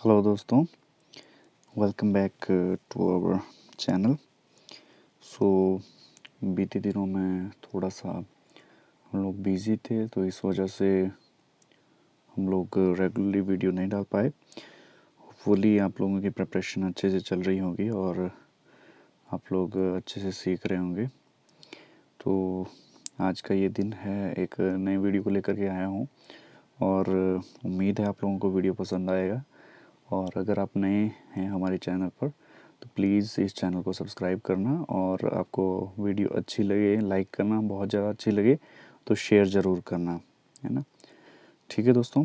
Hello दोस्तों, welcome back to our channel. So बीते दिनों में थोड़ा सा हम लोग बिज़ी थे, तो इस वजह से हम लोग रेगुलरली वीडियो नहीं डाल पाए। होपफुली आप लोगों की प्रिपरेशन अच्छे से चल रही होगी और आप लोग अच्छे से सीख रहे होंगे। तो आज का ये दिन है, एक नई वीडियो को लेकर के आया हूँ और उम्मीद है आप लोगों को वीडियो पसंद आएगा। और अगर आप नए हैं हमारे चैनल पर तो प्लीज़ इस चैनल को सब्सक्राइब करना, और आपको वीडियो अच्छी लगे लाइक करना, बहुत ज़्यादा अच्छी लगे तो शेयर ज़रूर करना, है ना। ठीक है दोस्तों,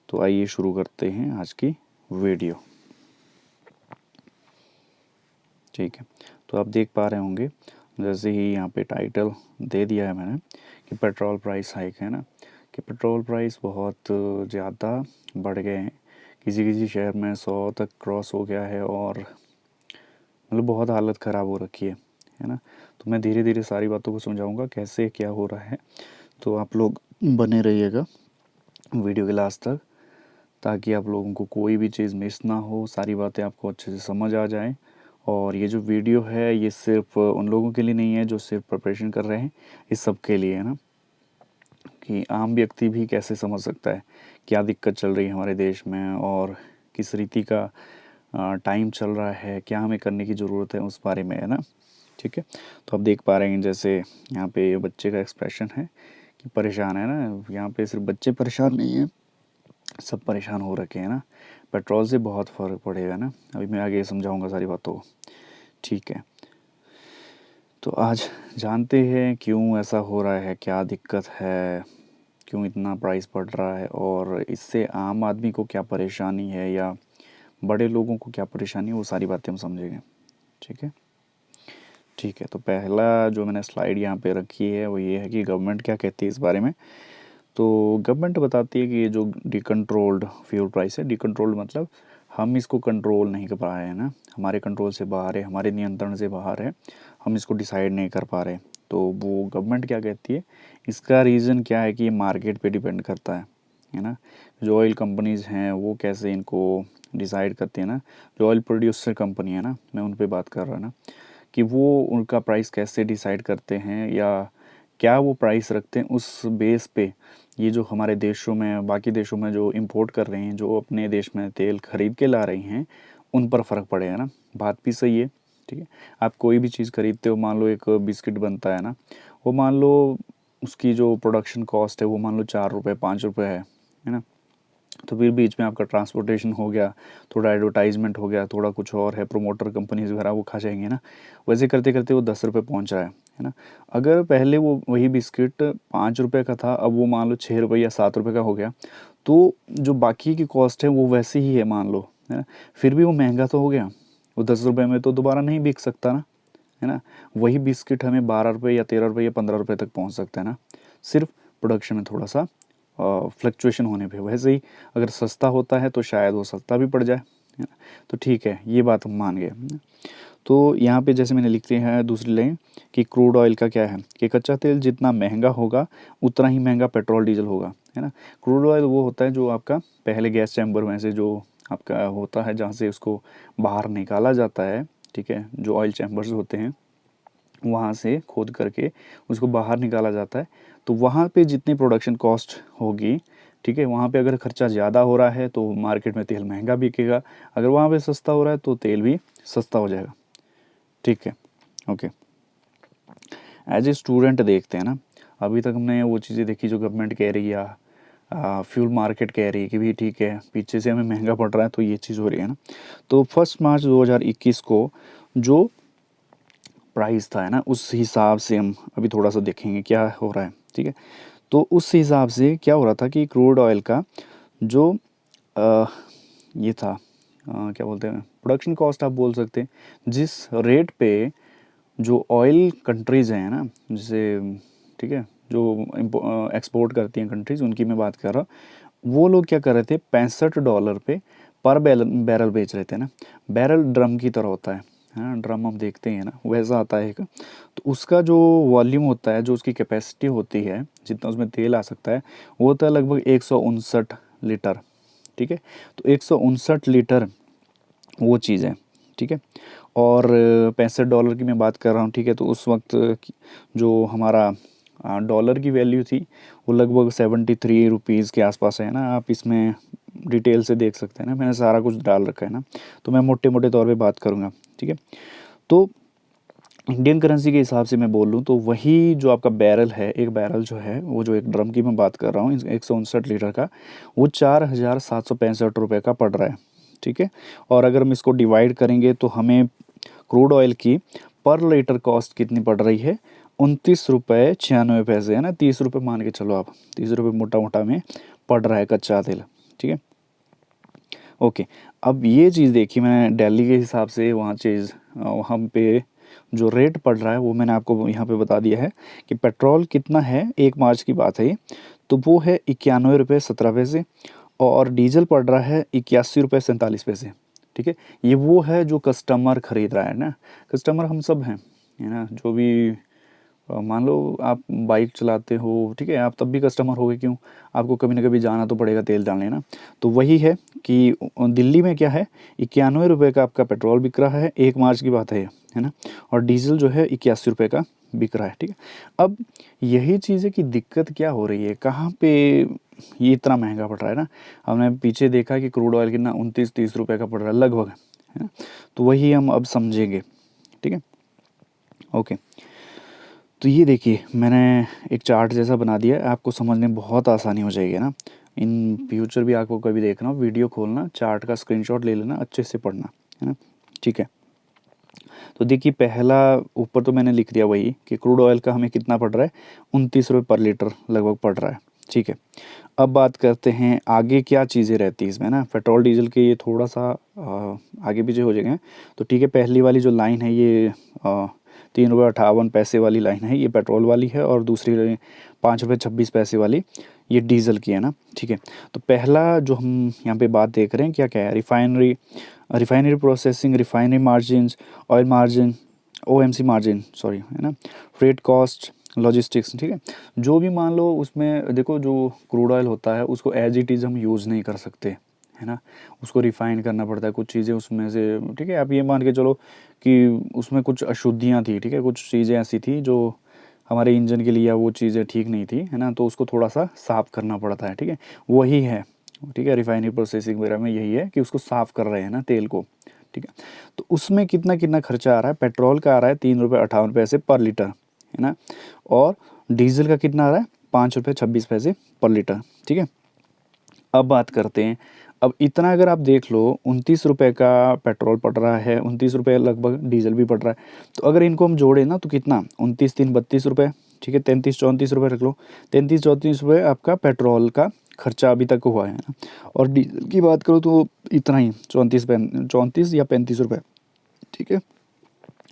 तो आइए शुरू करते हैं आज की वीडियो। ठीक है, तो आप देख पा रहे होंगे जैसे ही यहाँ पे टाइटल दे दिया है मैंने कि पेट्रोल प्राइस हाइक, है ना, कि पेट्रोल प्राइस बहुत ज़्यादा बढ़ गए हैं। किसी किसी शहर में 100 तक क्रॉस हो गया है और मतलब बहुत हालत ख़राब हो रखी है ना। तो मैं धीरे धीरे सारी बातों को समझाऊंगा कैसे क्या हो रहा है, तो आप लोग बने रहिएगा वीडियो के लास्ट तक, ताकि आप लोगों को कोई भी चीज़ मिस ना हो, सारी बातें आपको अच्छे से समझ आ जाएं। और ये जो वीडियो है ये सिर्फ उन लोगों के लिए नहीं है जो सिर्फ प्रिपरेशन कर रहे हैं, इस सब के लिए है ना, कि आम व्यक्ति भी कैसे समझ सकता है क्या दिक्कत चल रही है हमारे देश में और किस रीति का टाइम चल रहा है, क्या हमें करने की ज़रूरत है उस बारे में, है ना। ठीक है, तो आप देख पा रहे हैं जैसे यहाँ पे बच्चे का एक्सप्रेशन है कि परेशान है ना। यहाँ पे सिर्फ बच्चे परेशान नहीं हैं, सब परेशान हो रखे हैं ना। पेट्रोल से बहुत फ़र्क पड़ेगा ना, अभी मैं आगे समझाऊंगा सारी बातों को। ठीक है, तो आज जानते हैं क्यों ऐसा हो रहा है, क्या दिक्कत है, क्यों इतना प्राइस बढ़ रहा है और इससे आम आदमी को क्या परेशानी है या बड़े लोगों को क्या परेशानी है, वो सारी बातें हम समझेंगे। ठीक है, ठीक है, तो पहला जो मैंने स्लाइड यहाँ पे रखी है वो ये है कि गवर्नमेंट क्या कहती है इस बारे में। तो गवर्नमेंट बताती है कि ये जो डिकंट्रोल्ड फ्यूल प्राइस है, डिकंट्रोल्ड मतलब हम इसको कंट्रोल नहीं कर पा रहे हैं ना, हमारे कंट्रोल से बाहर है, हमारे नियंत्रण से बाहर है, हम इसको डिसाइड नहीं कर पा रहे। तो वो गवर्नमेंट क्या कहती है, इसका रीज़न क्या है कि ये मार्केट पे डिपेंड करता है ना। जो ऑयल कंपनीज़ हैं वो कैसे इनको डिसाइड करती है ना, जो ऑयल प्रोड्यूसर कंपनी है ना, मैं उन पे बात कर रहा हूँ ना, कि वो उनका प्राइस कैसे डिसाइड करते हैं या क्या वो प्राइस रखते हैं, उस बेस पे ये जो हमारे देशों में, बाकी देशों में जो इंपोर्ट कर रहे हैं, जो अपने देश में तेल खरीद के ला रही हैं, उन पर फ़र्क पड़ेगा ना। बात भी सही है। ठीक है, आप कोई भी चीज़ खरीदते हो, मान लो एक बिस्किट बनता है ना, वो मान लो उसकी जो प्रोडक्शन कॉस्ट है वो मान लो 4 रुपये 5 रुपये है ना। तो फिर बीच में आपका ट्रांसपोर्टेशन हो गया, थोड़ा एडवर्टाइजमेंट हो गया, थोड़ा कुछ और है, प्रोमोटर कंपनीज वगैरह वो खा जाएंगे ना। वैसे करते करते वो 10 रुपये पहुंच रहा है ना। अगर पहले वो वही बिस्किट 5 रुपये का था, अब वो मान लो 6 रुपये या 7 रुपये का हो गया, तो जो बाकी की कॉस्ट है वो वैसे ही है मान लो, है ना। फिर भी वो महंगा तो हो गया, वो 10 रुपये में तो दोबारा नहीं बिक सकता ना, है ना। वही बिस्किट हमें 12 रुपये या 13 रुपये या 15 रुपये तक पहुंच सकता है ना, सिर्फ प्रोडक्शन में थोड़ा सा फ्लक्चुएशन होने पे। वैसे ही अगर सस्ता होता है तो शायद वो सस्ता भी पड़ जाए, है ना। तो ठीक है, ये बात हम मान गए, है ना। तो यहाँ पे जैसे मैंने लिखते हैं दूसरी लाइन कि क्रूड ऑयल का क्या है कि कच्चा तेल जितना महंगा होगा उतना ही महंगा पेट्रोल डीजल होगा, है ना। क्रूड ऑयल वो होता है जो आपका पहले गैस चैम्बर में से जो आपका होता है, जहाँ से उसको बाहर निकाला जाता है। ठीक है, जो ऑयल चैम्बर्स होते हैं वहाँ से खोद करके उसको बाहर निकाला जाता है। तो वहाँ पे जितनी प्रोडक्शन कॉस्ट होगी, ठीक है, वहाँ पे अगर खर्चा ज़्यादा हो रहा है तो मार्केट में तेल महंगा बिकेगा, अगर वहाँ पे सस्ता हो रहा है तो तेल भी सस्ता हो जाएगा। ठीक है, ओके। एज ए स्टूडेंट देखते हैं ना, अभी तक हमने वो चीज़ें देखी जो गवर्नमेंट कह रही है, फ्यूल मार्केट कह रही है कि भी ठीक है पीछे से हमें महंगा पड़ रहा है तो ये चीज़ हो रही है ना। तो 1 मार्च 2021 को जो प्राइस था, है ना, उस हिसाब से हम अभी थोड़ा सा देखेंगे क्या हो रहा है। ठीक है, तो उस हिसाब से क्या हो रहा था कि क्रूड ऑयल का जो अ, ये था, क्या बोलते हैं, प्रोडक्शन कॉस्ट आप बोल सकते हैं, जिस रेट पे जो ऑयल कंट्रीज़ हैं ना, जैसे, ठीक है, जो एक्सपोर्ट करती हैं कंट्रीज़, उनकी मैं बात कर रहा हूँ, वो लोग क्या कर रहे थे, $65 पे पर बैरल बेच रहे थे ना। बैरल ड्रम की तरह होता है, हाँ, ड्रम हम देखते हैं ना, वैसा आता है एक। तो उसका जो वॉल्यूम होता है, जो उसकी कैपेसिटी होती है, जितना उसमें तेल आ सकता है, वो होता है लगभग 159 लीटर, ठीक है। तो 159 लीटर वो चीज़ है, ठीक है। और $65 की मैं बात कर रहा हूँ, ठीक है। तो उस वक्त जो हमारा डॉलर की वैल्यू थी वो लगभग 73 रुपीज़ के आसपास है ना। आप इसमें डिटेल से देख सकते हैं ना, मैंने सारा कुछ डाल रखा है ना, तो मैं मोटे मोटे तौर पे बात करूँगा, ठीक है। तो इंडियन करेंसी के हिसाब से मैं बोल लूँ तो वही जो आपका बैरल है, एक बैरल जो है वो जो एक ड्रम की मैं बात कर रहा हूँ 159 लीटर का, वो 4,765 रुपये का पड़ रहा है, ठीक है। और अगर हम इसको डिवाइड करेंगे तो हमें क्रूड ऑयल की पर लीटर कॉस्ट कितनी पड़ रही है, 29 रुपये 96 पैसे, है ना। 30 रुपये मान के चलो आप, 30 रुपये मोटा मोटा में पड़ रहा है कच्चा तेल, ठीक है। ओके, अब ये चीज़ देखी मैंने दिल्ली के हिसाब से, वहाँ चीज़ वहाँ पे जो रेट पड़ रहा है वो मैंने आपको यहाँ पे बता दिया है कि पेट्रोल कितना है, 1 मार्च की बात है ये, तो वो है 91 रुपये 17 पैसे, और डीजल पड़ रहा है 81 रुपये 47 पैसे, ठीक है। ये वो है जो कस्टमर ख़रीद रहा है ना, कस्टमर हम सब हैं, है ना। जो भी मान लो आप बाइक चलाते हो, ठीक है, आप तब भी कस्टमर होगे, क्यों, आपको कभी ना कभी जाना तो पड़ेगा तेल डालने ना। तो वही है कि दिल्ली में क्या है, 91 रुपये का आपका पेट्रोल बिक रहा है, 1 मार्च की बात है ना। और डीजल जो है 81 रुपये का बिक रहा है, ठीक है। अब यही चीज़ है कि दिक्कत क्या हो रही है, कहाँ पे ये इतना महंगा पड़ रहा है ना। हमने पीछे देखा कि क्रूड ऑयल कितना 29-30 रुपये का पड़ रहा है लगभग, है ना। तो वही हम अब समझेंगे, ठीक है। ओके, तो ये देखिए मैंने एक चार्ट जैसा बना दिया है, आपको समझने में बहुत आसानी हो जाएगी ना। इन फ्यूचर भी आपको कभी देखना हो, वीडियो खोलना, चार्ट का स्क्रीनशॉट ले लेना, अच्छे से पढ़ना, है ना, ठीक है। तो देखिए पहला ऊपर तो मैंने लिख दिया वही कि क्रूड ऑयल का हमें कितना पड़ रहा है, 29 रुपये पर लीटर लगभग पड़ रहा है, ठीक है। अब बात करते हैं आगे क्या चीज़ें रहती है इसमें ना, पेट्रोल डीजल के ये थोड़ा सा आगे पीछे हो जाएंगे, तो ठीक है। पहली वाली जो लाइन है ये 3 रुपये 58 पैसे वाली लाइन है, ये पेट्रोल वाली है, और दूसरी 5 रुपये 26 पैसे वाली ये डीजल की है ना, ठीक है। तो पहला जो हम यहाँ पे बात देख रहे हैं क्या क्या है, refinery processing, refinery margin, oil margin, OMC margin, sorry, है ना, फ्रेट कॉस्ट, लॉजिस्टिक्स, ठीक है। जो भी मान लो उसमें देखो, जो क्रूड ऑयल होता है उसको एज इट इज़ हम यूज़ नहीं कर सकते, है ना, उसको रिफ़ाइन करना पड़ता है, कुछ चीज़ें उसमें से, ठीक है। आप ये मान के चलो कि उसमें कुछ अशुद्धियाँ थी, ठीक है, कुछ चीज़ें ऐसी थी जो हमारे इंजन के लिए वो चीज़ें ठीक नहीं थी, है ना, तो उसको थोड़ा सा साफ़ करना पड़ता है, ठीक है। वही है, ठीक है, रिफाइनरी प्रोसेसिंग वगैरह में यही है कि उसको साफ़ कर रहे हैं ना तेल को, ठीक है। तो उसमें कितना कितना खर्चा आ रहा है, पेट्रोल का आ रहा है 3 रुपये 58 पैसे पर लीटर, है ना, और डीजल का कितना आ रहा है 5 रुपये 26 पैसे पर लीटर, ठीक है। अब बात करते हैं, अब इतना अगर आप देख लो, 29 रुपये का पेट्रोल पड़ रहा है, 29 रुपये लगभग डीजल भी पड़ रहा है, तो अगर इनको हम जोड़े ना तो कितना, 29 3 32 रुपये, ठीक है, 33 34 रुपये रख लो, 33 34 रुपये आपका पेट्रोल का खर्चा अभी तक हुआ है ना। और डीजल की बात करो तो इतना ही 34 या 35 रुपये, ठीक है।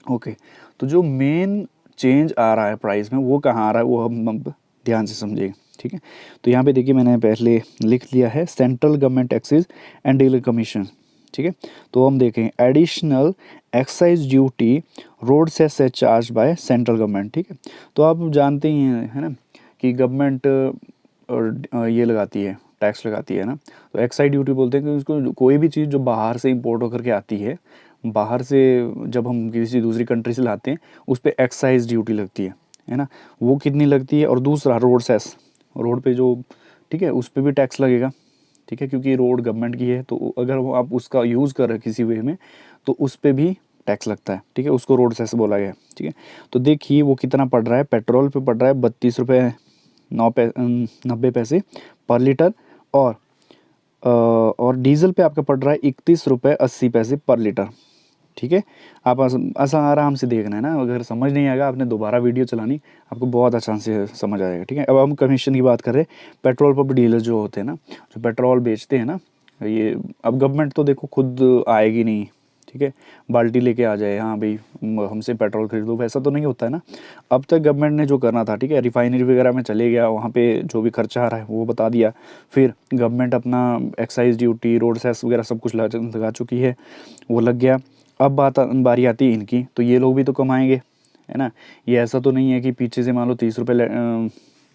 ओके, तो जो मेन चेंज आ रहा है प्राइस में वो कहाँ आ रहा है, वो हम अब ध्यान से समझिए, ठीक है। तो यहाँ पे देखिए मैंने पहले लिख लिया है central government excise and dealer commission, ठीक है। तो हम देखें एडिशनल एक्साइज ड्यूटी रोड से चार्ज बाय सेंट्रल गवर्नमेंट, ठीक है। तो आप जानते ही हैं, है ना, कि गवर्नमेंट ये लगाती है, टैक्स लगाती है ना। तो एक्साइज ड्यूटी बोलते हैं कि उसको कोई भी चीज़ जो बाहर से इंपोर्ट होकर के आती है, बाहर से जब हम किसी दूसरी कंट्री से लाते हैं उस पर एक्साइज ड्यूटी लगती है ना, वो कितनी लगती है। और दूसरा रोड सेस, रोड पे जो, ठीक है, उस पर भी टैक्स लगेगा, ठीक है, क्योंकि रोड गवर्नमेंट की है, तो अगर वो आप उसका यूज़ कर रहे हैं किसी वे में तो उस पर भी टैक्स लगता है, ठीक है, उसको रोड सेस बोला गया है, ठीक है। तो देखिए वो कितना पड़ रहा है, पेट्रोल पे पड़ रहा है 32 रुपये 90 पैसे पर लीटर, और डीजल पे आपका पड़ रहा है 31 रुपये 80 पैसे पर लीटर, ठीक है। आप आराम से देखना है ना, अगर समझ नहीं आएगा आपने दोबारा वीडियो चलानी, आपको बहुत आसान से समझ आएगा, ठीक है। अब हम कमीशन की बात कर रहे हैं, पेट्रोल पंप डीलर जो होते हैं ना, जो पेट्रोल बेचते हैं ना, ये अब गवर्नमेंट तो देखो खुद आएगी नहीं, ठीक है, बाल्टी लेके आ जाए, हाँ भाई हमसे पेट्रोल खरीद लो, वैसा तो नहीं होता है ना। अब तक गवर्नमेंट ने जो करना था, ठीक है, रिफाइनरी वगैरह में चले गया, वहाँ पे जो भी खर्चा आ रहा है वो बता दिया, फिर गवर्नमेंट अपना एक्साइज ड्यूटी, रोड सेस वगैरह सब कुछ लगा चुकी है, वो लग गया। अब बारी आती है इनकी, तो ये लोग भी तो कमाएंगे, है ना। ये ऐसा तो नहीं है कि पीछे से मान लो 30 रुपये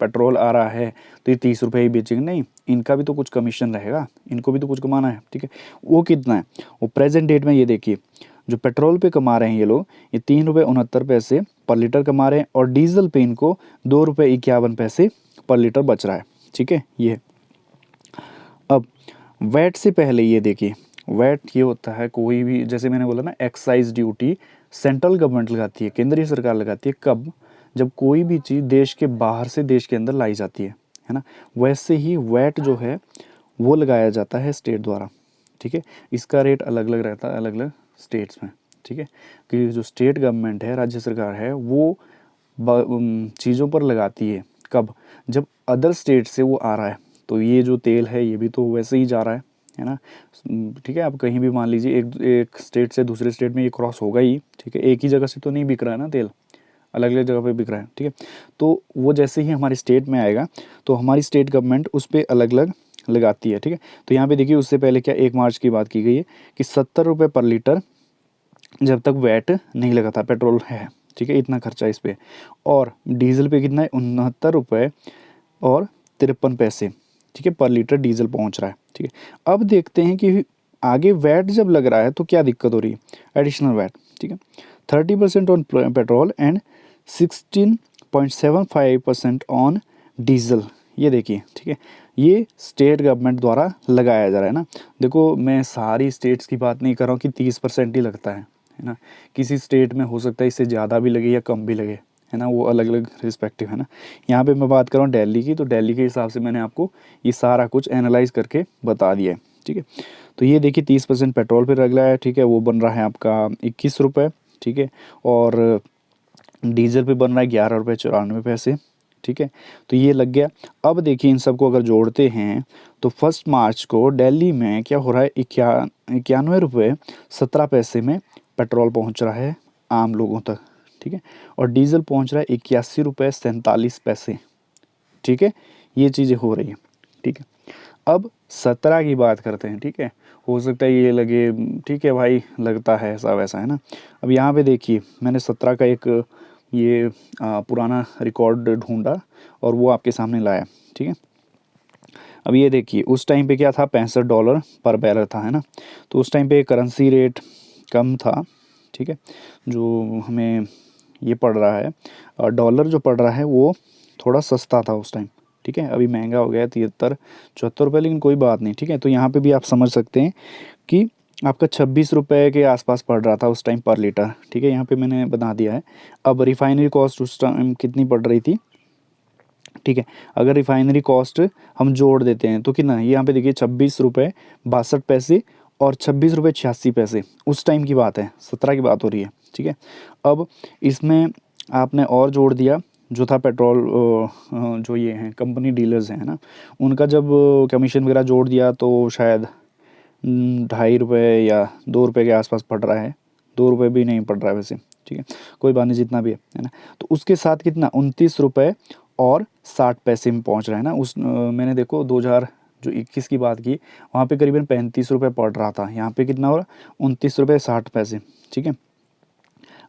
पेट्रोल आ रहा है तो ये 30 रुपये ही बेचेंगे, नहीं, इनका भी तो कुछ कमीशन रहेगा, इनको भी तो कुछ कमाना है, ठीक है। वो कितना है, वो प्रेजेंट डेट में ये देखिए जो पेट्रोल पे कमा रहे हैं ये लोग, ये 3 रुपये 69 पैसे पर लीटर कमा रहे हैं, और डीजल पे इनको 2 रुपये 51 पैसे पर लीटर बच रहा है, ठीक है। ये अब वैट से पहले ये देखिए, वैट ये होता है कोई भी, जैसे मैंने बोला ना, एक्साइज ड्यूटी सेंट्रल गवर्नमेंट लगाती है, केंद्रीय सरकार लगाती है, कब, जब कोई भी चीज़ देश के बाहर से देश के अंदर लाई जाती है ना। वैसे ही वैट जो है वो लगाया जाता है स्टेट द्वारा, ठीक है। इसका रेट अलग अलग रहता है अलग अलग स्टेट्स में, ठीक है। कि जो स्टेट गवर्नमेंट है, राज्य सरकार है, वो चीज़ों पर लगाती है, कब, जब अदर स्टेट से वो आ रहा है। तो ये जो तेल है ये भी तो वैसे ही जा रहा है ना, ठीक है। आप कहीं भी मान लीजिए एक स्टेट से दूसरे स्टेट में ये क्रॉस होगा ही, ठीक है। एक ही जगह से तो नहीं बिक रहा है ना तेल, अलग अलग जगह पे बिक रहा है, ठीक है। तो वो जैसे ही हमारी स्टेट में आएगा तो हमारी स्टेट गवर्नमेंट उस पर अलग अलग लगाती है, ठीक है। तो यहाँ पे देखिए उससे पहले क्या 1 मार्च की बात की गई है कि 70 रुपये पर लीटर जब तक वैट नहीं लगा था, पेट्रोल है, ठीक है, इतना खर्चा इस पर, और डीजल पे कितना है 69 रुपये और 53 पैसे, ठीक है, पर लीटर डीजल पहुंच रहा है, ठीक है। अब देखते हैं कि आगे वैट जब लग रहा है तो क्या दिक्कत हो रही है, एडिशनल वैट, ठीक है। 30% on petrol and 16.75% on diesel, ये देखिए, ठीक है। ये स्टेट गवर्नमेंट द्वारा लगाया जा रहा है ना। देखो मैं सारी स्टेट्स की बात नहीं कर रहा हूँ कि 30% ही लगता है ना, किसी स्टेट में हो सकता है इससे ज़्यादा भी लगे या कम भी लगे, है ना, वो अलग अलग रिस्पेक्टिव है ना। यहाँ पे मैं बात कर रहा हूँ दिल्ली की, तो दिल्ली के हिसाब से मैंने आपको ये सारा कुछ एनालाइज करके बता दिया है, ठीक है। तो ये देखिए 30% पेट्रोल पे लग रहा है, ठीक है, वो बन रहा है आपका 21 रुपये, ठीक है, और डीजल पे बन रहा है 11 रुपये 94 पैसे, ठीक है। तो ये लग गया। अब देखिए इन सबको अगर जोड़ते हैं तो 1 मार्च को दिल्ली में क्या हो रहा है, 91 रुपये 17 पैसे में पेट्रोल पहुंच रहा है आम लोगों तक, ठीक है, और डीजल पहुंच रहा है 81 रुपये 47 पैसे, ठीक है। ये चीज़ें हो रही हैं, ठीक है। अब 17 की बात करते हैं, ठीक है। हो सकता है ये लगे, ठीक है भाई, लगता है ऐसा वैसा, है ना। अब यहाँ पे देखिए मैंने 17 का एक ये पुराना रिकॉर्ड ढूंढा और वो आपके सामने लाया, ठीक है। अब ये देखिए उस टाइम पे क्या था, $65 पर बैरल था, है ना। तो उस टाइम पे करेंसी रेट कम था, ठीक है, जो हमें ये पड़ रहा है, और डॉलर जो पड़ रहा है वो थोड़ा सस्ता था उस टाइम, ठीक है। अभी महंगा हो गया है 73-74 रुपये, लेकिन कोई बात नहीं, ठीक है। तो यहाँ पे भी आप समझ सकते हैं कि आपका 26 रुपये के आसपास पड़ रहा था उस टाइम पर लीटर, ठीक है। यहाँ पे मैंने बता दिया है। अब रिफाइनरी कॉस्ट उस टाइम कितनी पड़ रही थी, ठीक है। अगर रिफाइनरी कॉस्ट हम जोड़ देते हैं तो कितना है, यहाँ पे देखिए 26 रुपये 62 पैसे और 26 रुपये 86 पैसे, उस टाइम की बात है, 17 की बात हो रही है, ठीक है। अब इसमें आपने और जोड़ दिया जो था पेट्रोल, जो ये हैं कंपनी डीलर्स हैं ना, उनका जब कमीशन वगैरह जोड़ दिया तो शायद 2.5 रुपये या 2 रुपये के आसपास पड़ रहा है, 2 रुपये भी नहीं पड़ रहा है वैसे, ठीक है, कोई बात नहीं, जितना भी है ना। तो उसके साथ कितना 29 रुपये और 60 पैसे में पहुंच रहा है ना। मैंने देखो 2021 की बात की, वहाँ पे करीबन 35 रुपये पड़ रहा था, यहाँ पे कितना हो रहा 29 रुपये 60 पैसे, ठीक है।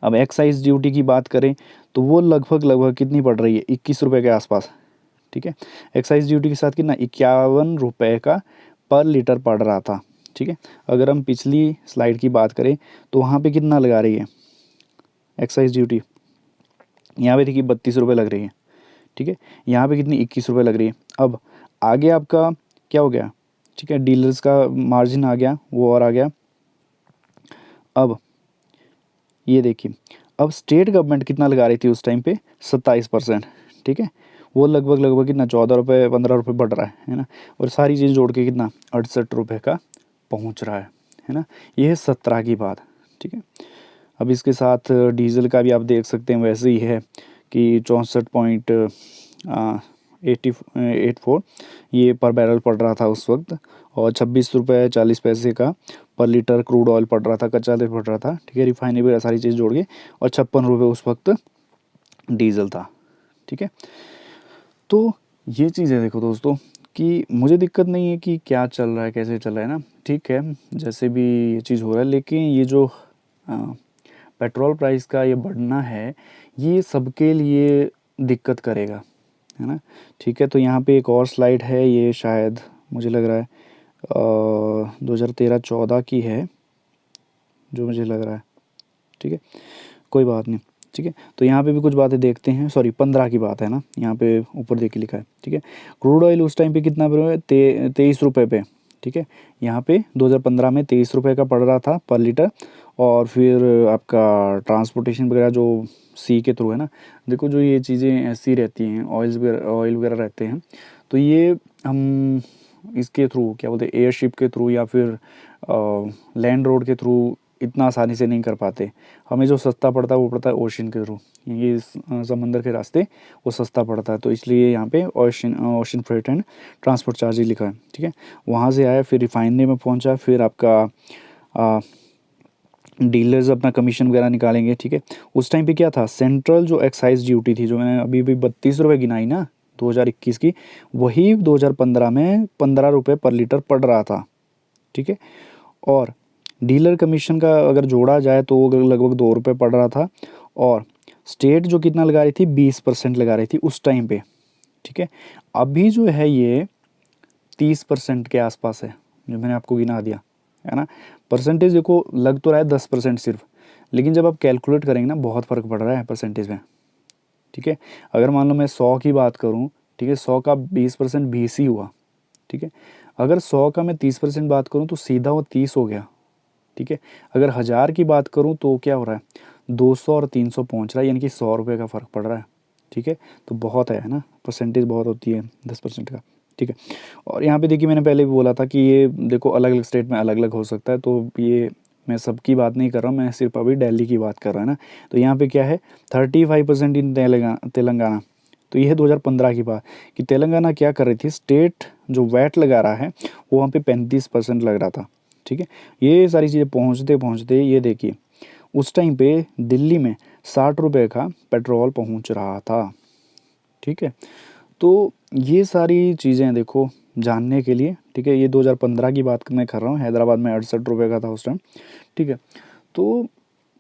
अब एक्साइज ड्यूटी की बात करें तो वो लगभग कितनी पड़ रही है, 21 रुपये के आसपास, ठीक है। एक्साइज ड्यूटी के साथ कितना 51 रुपये का पर लीटर पड़ रहा था, ठीक है। अगर हम पिछली स्लाइड की बात करें तो वहाँ पे कितना लगा रही है एक्साइज ड्यूटी, यहाँ पे देखिए 32 रुपये लग रही है, ठीक है। यहाँ पे कितनी 21 रुपये लग रही है। अब आगे आपका क्या हो गया, ठीक है, डीलर्स का मार्जिन आ गया, वो और आ गया। अब ये देखिए अब स्टेट गवर्नमेंट कितना लगा रही थी उस टाइम पे 27%, ठीक है। वो लगभग कितना 14 रुपये 15 रुपये बढ़ रहा है ना। और सारी चीज़ जोड़ के कितना 68 रुपये का पहुंच रहा है ना। ये है 17 की बात, ठीक है। अब इसके साथ डीजल का भी आप देख सकते हैं वैसे ही है कि 64.84 ये पर बैरल पड़ रहा था उस वक्त, और 26 रुपये 40 पैसे का पर लीटर क्रूड ऑयल पड़ रहा था, कच्चा तेल पड़ रहा था, ठीक है, रिफाइनरी वगैरह सारी चीज़ जोड़ के, और 56 रुपये उस वक्त डीजल था, ठीक है। तो ये चीज़ है, देखो दोस्तों, कि मुझे दिक्कत नहीं है कि क्या चल रहा है कैसे चल रहा है ना, ठीक है, जैसे भी ये चीज़ हो रहा है, लेकिन ये जो पेट्रोल प्राइस का ये बढ़ना है ये सबके लिए दिक्कत करेगा, है ना। ठीक है, तो यहाँ पे एक और स्लाइड है, ये शायद मुझे लग रहा है 2013-14 की है जो मुझे लग रहा है। ठीक है, कोई बात नहीं। ठीक है, तो यहाँ पे भी कुछ बातें देखते हैं, सॉरी 15 की बात है ना, यहाँ पे ऊपर देख के लिखा है। ठीक है, क्रूड ऑयल उस टाइम पे कितना पे 23 रुपये पे। ठीक है, यहाँ पे 2015 में 23 रुपये का पड़ रहा था पर लीटर। और फिर आपका ट्रांसपोर्टेशन वगैरह जो सी के थ्रू है ना, देखो जो ये चीज़ें ऐसी रहती हैं, ऑयल वगैरह रहते हैं, तो ये हम इसके थ्रू क्या बोलते हैं, एयरशिप के थ्रू या फिर लैंड रोड के थ्रू इतना आसानी से नहीं कर पाते। हमें जो सस्ता पड़ता है वो पड़ता है ओशन के थ्रू, ये समंदर के रास्ते वो सस्ता पड़ता है, तो इसलिए यहाँ पे ocean freight and transport charges लिखा है। ठीक है, वहाँ से आया, फिर रिफाइनरी में पहुँचा, फिर आपका डीलर्स अपना कमीशन वगैरह निकालेंगे। ठीक है, उस टाइम पे क्या था, सेंट्रल जो एक्साइज ड्यूटी थी, जो मैंने अभी भी 32 रुपये गिनाई ना 2021 की, वही 2015 में 15 रुपये पर लीटर पड़ रहा था। ठीक है, और डीलर कमीशन का अगर जोड़ा जाए तो वो लगभग 2 रुपये पड़ रहा था। और स्टेट जो कितना लगा रही थी, 20% लगा रही थी उस टाइम पे। ठीक है, अभी जो है ये 30% के आसपास है, जो मैंने आपको गिना दिया है ना। परसेंटेज देखो लग तो रहा है 10% सिर्फ, लेकिन जब आप कैलकुलेट करेंगे ना बहुत फ़र्क पड़ रहा है परसेंटेज में। ठीक है, अगर मान लो मैं 100 की बात करूँ, ठीक है, 100 का 20% 20 ही हुआ। ठीक है, अगर 100 का मैं 30% बात करूँ तो सीधा वो 30 हो गया। ठीक है, अगर 1000 की बात करूँ तो क्या हो रहा है, 200 और 300 पहुँच रहा है, यानी कि 100 रुपये का फ़र्क पड़ रहा है। ठीक है, तो बहुत है ना, परसेंटेज बहुत होती है 10% का। ठीक है, और यहाँ पे देखिए मैंने पहले भी बोला था कि ये देखो अलग अलग स्टेट में अलग अलग हो सकता है, तो ये मैं सबकी बात नहीं कर रहा हूँ, मैं सिर्फ अभी दिल्ली की बात कर रहा है ना। तो यहाँ पे क्या है, 35% इन तेलंगाना। तो ये है 2015 की बात, कि तेलंगाना क्या कर रही थी, स्टेट जो वैट लगा रहा है वो वहाँ पे 35% लग रहा था। ठीक है, ये सारी चीज़ें पहुँचते पहुँचते ये देखिए उस टाइम पे दिल्ली में 60 रुपये का पेट्रोल पहुँच रहा था। ठीक है, तो ये सारी चीज़ें देखो जानने के लिए। ठीक है, ये 2015 की बात मैं कर रहा हूँ, हैदराबाद में 68 रुपये का था उस टाइम। ठीक है, तो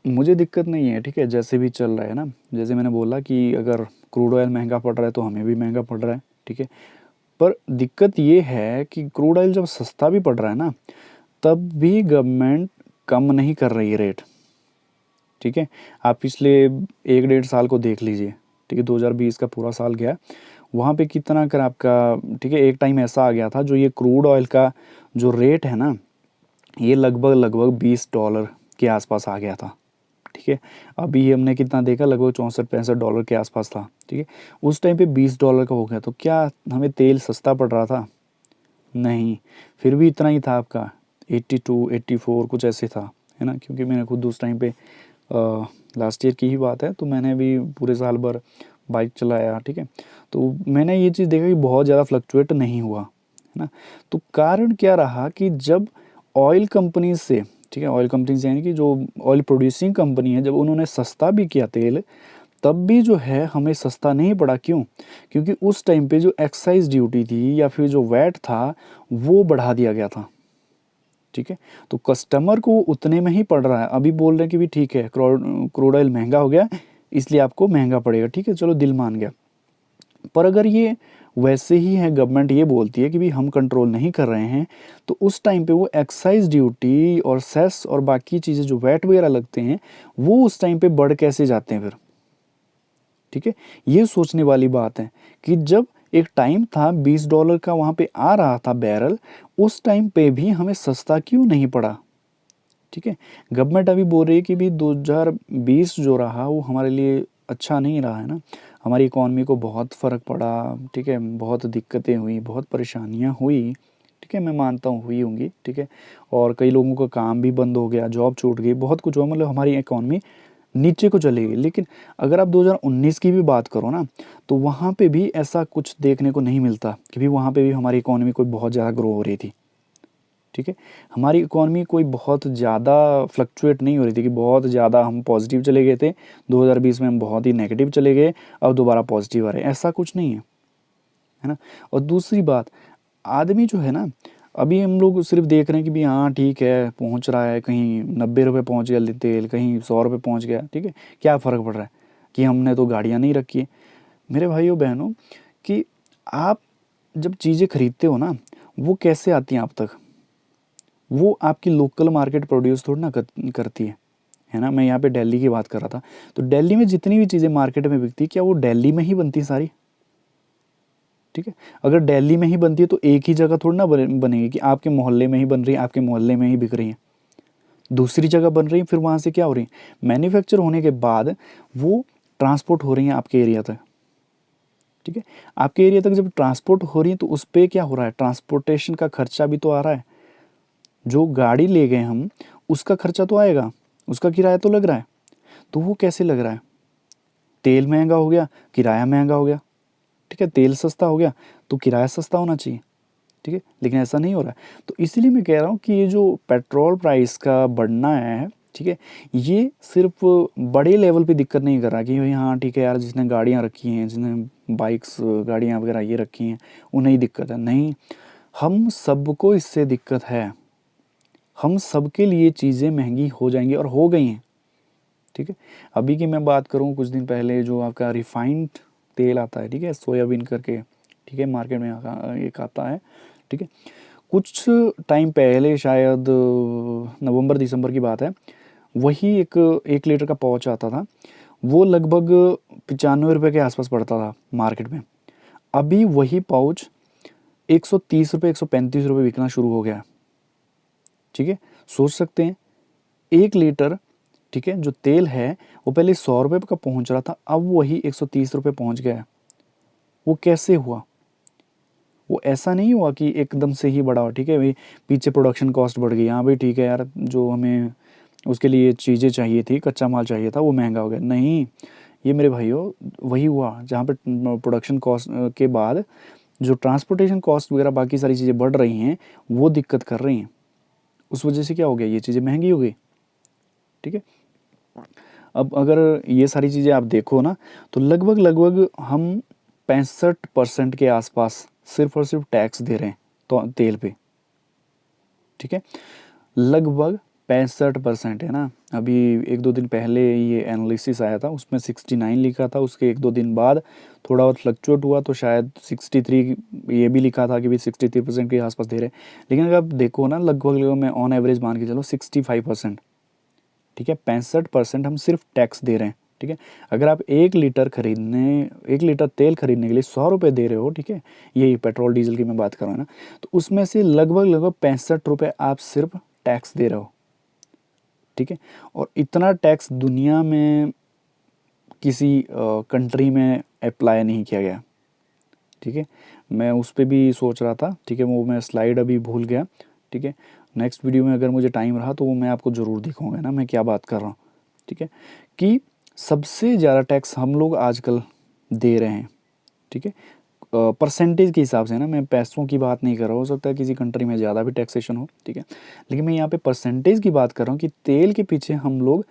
मुझे दिक्कत नहीं है। ठीक है, जैसे भी चल रहा है ना, जैसे मैंने बोला कि अगर क्रूड ऑयल महंगा पड़ रहा है तो हमें भी महंगा पड़ रहा है। ठीक है, पर दिक्कत ये है कि क्रूड ऑयल जब सस्ता भी पड़ रहा है ना, तब भी गवर्नमेंट कम नहीं कर रही है रेट। ठीक है, आप पिछले 1-1.5 साल को देख लीजिए। ठीक है, 2020 का पूरा साल गया, वहाँ पे कितना कर आपका, ठीक है, एक टाइम ऐसा आ गया था जो ये क्रूड ऑयल का जो रेट है ना, ये लगभग लगभग $20 के आसपास आ गया था। ठीक है, अभी हमने कितना देखा, लगभग 64-65 डॉलर के आसपास था। ठीक है, उस टाइम पे $20 का हो गया, तो क्या हमें तेल सस्ता पड़ रहा था? नहीं, फिर भी इतना ही था आपका 82-84 कुछ ऐसे था, है ना। क्योंकि मैंने खुद उस टाइम पे लास्ट ईयर की ही बात है, तो मैंने भी पूरे साल भर बाइक चलाया। ठीक है, तो मैंने ये चीज़ देखा कि बहुत ज़्यादा फ्लक्चुएट नहीं हुआ, है ना। तो कारण क्या रहा कि जब ऑयल कंपनी से, ठीक है, ऑयल कंपनी से यानी कि जो ऑयल प्रोड्यूसिंग कंपनी है, जब उन्होंने सस्ता भी किया तेल, तब भी जो है हमें सस्ता नहीं पड़ा। क्यों? क्योंकि उस टाइम पे जो एक्साइज़ ड्यूटी थी या फिर जो वैट था वो बढ़ा दिया गया था। ठीक है, तो कस्टमर को उतने में ही पड़ रहा है। अभी बोल रहे हैं कि भी ठीक है क्रूड ऑयल महंगा हो गया इसलिए आपको महंगा पड़ेगा। ठीक है, चलो दिल मान गया। पर अगर ये वैसे ही है, गवर्नमेंट ये बोलती है कि भी हम कंट्रोल नहीं कर रहे हैं, तो उस टाइम पे वो एक्साइज़ ड्यूटी और सेस और बाकी चीज़ें जो वैट वगैरह लगते हैं वो उस टाइम पे बढ़ कैसे जाते हैं फिर। ठीक है, ये सोचने वाली बात है कि जब एक टाइम था $20 का वहाँ पे आ रहा था बैरल, उस टाइम पे भी हमें सस्ता क्यों नहीं पड़ा? ठीक है, गवर्नमेंट अभी बोल रही है कि भी 2020 जो रहा वो हमारे लिए अच्छा नहीं रहा है ना, हमारी इकॉनमी को बहुत फ़र्क पड़ा। ठीक है, बहुत दिक्कतें हुई, बहुत परेशानियाँ हुई। ठीक है, मैं मानता हूँ हुई होंगी। ठीक है, और कई लोगों का काम भी बंद हो गया, जॉब छूट गई, बहुत कुछ हुआ, मतलब हमारी इकॉनमी नीचे को चली गई। लेकिन अगर आप 2019 की भी बात करो ना, तो वहाँ पे भी ऐसा कुछ देखने को नहीं मिलता कि भी वहाँ पे भी हमारी इकॉनमी कोई बहुत ज़्यादा ग्रो हो रही थी। ठीक है, हमारी इकॉनमी कोई बहुत ज़्यादा फ्लक्चुएट नहीं हो रही थी कि बहुत ज़्यादा हम पॉजिटिव चले गए थे, 2020 में हम बहुत ही नेगेटिव चले गए, अब दोबारा पॉजिटिव आ रहे हैं, ऐसा कुछ नहीं है ना। और दूसरी बात, आदमी जो है ना, अभी हम लोग सिर्फ देख रहे हैं कि भी हाँ ठीक है पहुँच रहा है, कहीं 90 रुपये पहुँच गया तेल, कहीं 100 रुपये पहुँच गया। ठीक है, क्या फ़र्क पड़ रहा है कि हमने तो गाड़ियाँ नहीं रखी है। मेरे भाइयों बहनों, कि आप जब चीज़ें खरीदते हो ना, वो कैसे आती हैं आप तक, वो आपकी लोकल मार्केट प्रोड्यूस थोड़ी ना करती है ना। मैं यहाँ पे दिल्ली की बात कर रहा था, तो दिल्ली में जितनी भी चीज़ें मार्केट में बिकती, क्या वो दिल्ली में ही बनती सारी? ठीक है, अगर दिल्ली में ही बनती है तो एक ही जगह थोड़ी ना बनेगी कि आपके मोहल्ले में ही बन रही है, आपके मोहल्ले में ही बिक रही है। दूसरी जगह बन रही है, फिर वहाँ से क्या हो रही है, मैन्युफैक्चर होने के बाद वो ट्रांसपोर्ट हो रही हैं आपके एरिया तक। ठीक है, आपके एरिया तक जब ट्रांसपोर्ट हो रही है तो उस पर क्या हो रहा है, ट्रांसपोर्टेशन का खर्चा भी तो आ रहा है। जो गाड़ी ले गए हम, उसका खर्चा तो आएगा, उसका किराया तो लग रहा है। तो वो कैसे लग रहा है, तेल महंगा हो गया, किराया महंगा हो गया। ठीक है, तेल सस्ता हो गया तो किराया सस्ता होना चाहिए। ठीक है, लेकिन ऐसा नहीं हो रहा है। तो इसीलिए मैं कह रहा हूँ कि ये जो पेट्रोल प्राइस का बढ़ना है, ठीक है, ये सिर्फ बड़े लेवल पे दिक्कत नहीं कर रहा कि भाई हाँ ठीक है यार, जिसने गाड़ियाँ रखी हैं, जिसने बाइक्स गाड़ियाँ वगैरह ये रखी हैं, उन्हें ही दिक्कत है। नहीं, हम सबको इससे दिक्कत है। हम सबके लिए चीज़ें महंगी हो जाएंगी और हो गई हैं। ठीक है, अभी की मैं बात करूँ, कुछ दिन पहले जो आपका रिफाइंड तेल आता है, ठीक है, सोयाबीन करके, ठीक है, मार्केट में एक आता है। ठीक है, कुछ टाइम पहले शायद नवंबर दिसंबर की बात है, वही एक 1 लीटर का पाउच आता था, वो लगभग 95 रुपये के आसपास पड़ता था मार्केट में। अभी वही पाउच 130 रुपये 135 रुपये बिकना शुरू हो गया है। ठीक है, सोच सकते हैं 1 लीटर, ठीक है, जो तेल है वो पहले 100 रुपये का पहुंच रहा था, अब वही 130 रुपये पहुंच गया है। वो कैसे हुआ? वो ऐसा नहीं हुआ कि एकदम से ही बढ़ा हो। ठीक है भाई, पीछे प्रोडक्शन कॉस्ट बढ़ गई, हाँ भाई ठीक है यार, जो हमें उसके लिए चीज़ें चाहिए थी, कच्चा माल चाहिए था, वो महंगा हो गया। नहीं, ये मेरे भाइयों वही हुआ जहाँ पे प्रोडक्शन कॉस्ट के बाद जो ट्रांसपोर्टेशन कॉस्ट वगैरह बाकी सारी चीज़ें बढ़ रही हैं, वो दिक्कत कर रही हैं। उस वजह से क्या हो गया, ये चीज़ें महंगी हो गई। ठीक है, अब अगर ये सारी चीज़ें आप देखो ना, तो लगभग लगभग हम 65% के आसपास सिर्फ और सिर्फ टैक्स दे रहे हैं तो तेल पे। ठीक है, लगभग 65% है ना। अभी 1-2 दिन पहले ये एनालिसिस आया था, उसमें 69 लिखा था, उसके 1-2 दिन बाद थोड़ा बहुत फ्लक्चुएट हुआ तो शायद 63 ये भी लिखा था कि भाई 63% के आसपास दे रहे हैं। लेकिन अगर आप देखो ना, लगभग लगभग मैं ऑन एवरेज मान के चलो 65%। ठीक है, 65% हम सिर्फ टैक्स दे रहे हैं। ठीक है, अगर आप 1 लीटर तेल खरीदने के लिए 100 रुपये दे रहे हो, ठीक है, यही पेट्रोल डीजल की मैं बात कर रहा हूँ ना, तो उसमें से लगभग लगभग 65 रुपये आप सिर्फ टैक्स दे रहे हो। ठीक है, और इतना टैक्स दुनिया में किसी कंट्री में अप्लाई नहीं किया गया। ठीक है, मैं उस पर भी सोच रहा था। ठीक है, वो मैं स्लाइड अभी भूल गया। ठीक है, नेक्स्ट वीडियो में अगर मुझे टाइम रहा तो वो मैं आपको ज़रूर दिखाऊंगा ना मैं क्या बात कर रहा हूँ। ठीक है, कि सबसे ज़्यादा टैक्स हम लोग आजकल दे रहे हैं। ठीक है, परसेंटेज के हिसाब से ना, मैं पैसों की बात नहीं कर रहा हूँ, हो सकता है किसी कंट्री में ज़्यादा भी टैक्सेशन हो। ठीक है, लेकिन मैं यहाँ पे परसेंटेज की बात कर रहा हूँ कि तेल के पीछे हम लोग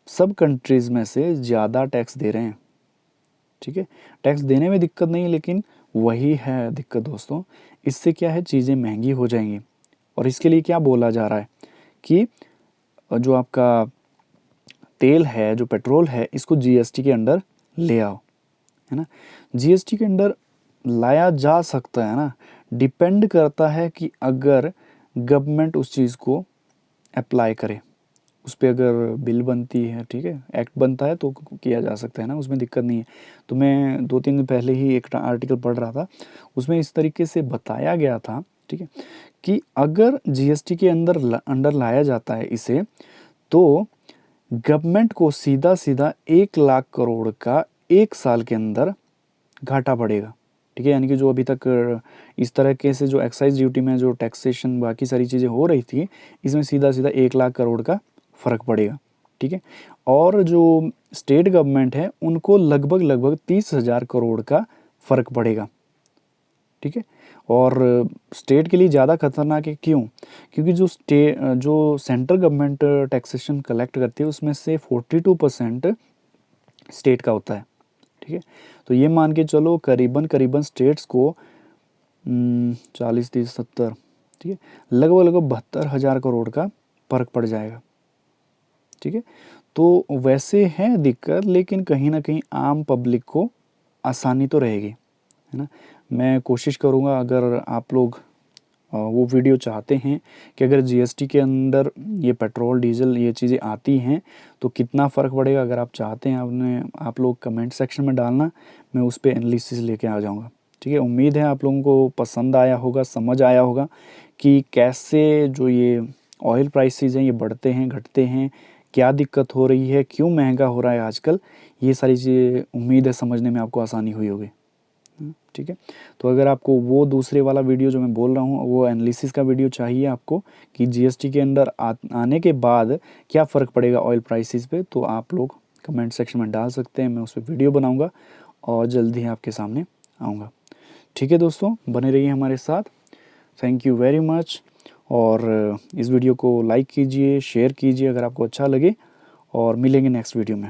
सब कंट्रीज़ में से ज़्यादा टैक्स दे रहे हैं। ठीक है, टैक्स देने में दिक्कत नहीं है, लेकिन वही है दिक्कत दोस्तों, इससे क्या है, चीज़ें महंगी हो जाएंगी। और इसके लिए क्या बोला जा रहा है कि जो आपका तेल है, जो पेट्रोल है, इसको जीएसटी के अंडर ले आओ, है ना। जीएसटी के अंडर लाया जा सकता है ना, डिपेंड करता है कि अगर गवर्नमेंट उस चीज़ को अप्लाई करे, उस पर अगर बिल बनती है, ठीक है, एक्ट बनता है तो किया जा सकता है ना, उसमें दिक्कत नहीं है। तो मैं 2-3 दिन पहले ही एक आर्टिकल पढ़ रहा था, उसमें इस तरीके से बताया गया था, ठीक है, कि अगर जीएसटी के अंडर लाया जाता है इसे, तो गवर्नमेंट को सीधा सीधा 1 लाख करोड़ का 1 साल के अंदर घाटा पड़ेगा। ठीक है, यानी कि जो अभी तक इस तरह के से जो एक्साइज ड्यूटी में जो टैक्सेशन बाकी सारी चीज़ें हो रही थी, इसमें सीधा सीधा 1 लाख करोड़ का फ़र्क पड़ेगा। ठीक है, और जो स्टेट गवर्नमेंट है उनको लगभग लगभग 30,000 करोड़ का फ़र्क पड़ेगा। ठीक है, और स्टेट के लिए ज़्यादा खतरनाक है, क्यों? क्योंकि जो सेंट्रल गवर्नमेंट टैक्सेशन कलेक्ट करती है उसमें से 42% स्टेट का होता है। ठीक है, तो ये मान के चलो करीबन करीबन स्टेट्स को 40-30-70, ठीक है, लगभग लगभग 72,000 करोड़ का फर्क पड़ जाएगा। ठीक है, तो वैसे है दिक्कत, लेकिन कहीं ना कहीं आम पब्लिक को आसानी तो रहेगी। है ना। मैं कोशिश करूँगा, अगर आप लोग वो वीडियो चाहते हैं कि अगर जीएसटी के अंदर ये पेट्रोल डीजल ये चीज़ें आती हैं तो कितना फ़र्क पड़ेगा, अगर आप चाहते हैं आप लोग कमेंट सेक्शन में डालना, मैं उस पर एनालिसिस लेके आ जाऊँगा। ठीक है, उम्मीद है आप लोगों को पसंद आया होगा, समझ आया होगा कि कैसे जो ये ऑयल प्राइसेस हैं ये बढ़ते हैं घटते हैं, क्या दिक्कत हो रही है, क्यों महंगा हो रहा है आजकल, ये सारी चीज़ें उम्मीद है समझने में आपको आसानी हुई होगी। ठीक है, तो अगर आपको वो दूसरे वाला वीडियो जो मैं बोल रहा हूँ वो एनालिसिस का वीडियो चाहिए आपको कि जीएसटी के अंदर आने के बाद क्या फ़र्क पड़ेगा ऑयल प्राइसेस पे, तो आप लोग कमेंट सेक्शन में डाल सकते हैं, मैं उस पर वीडियो बनाऊँगा और जल्दी ही आपके सामने आऊँगा। ठीक है दोस्तों, बने रहिए हमारे साथ। Thank you very much. और इस वीडियो को लाइक कीजिए, शेयर कीजिए अगर आपको अच्छा लगे, और मिलेंगे नेक्स्ट वीडियो में।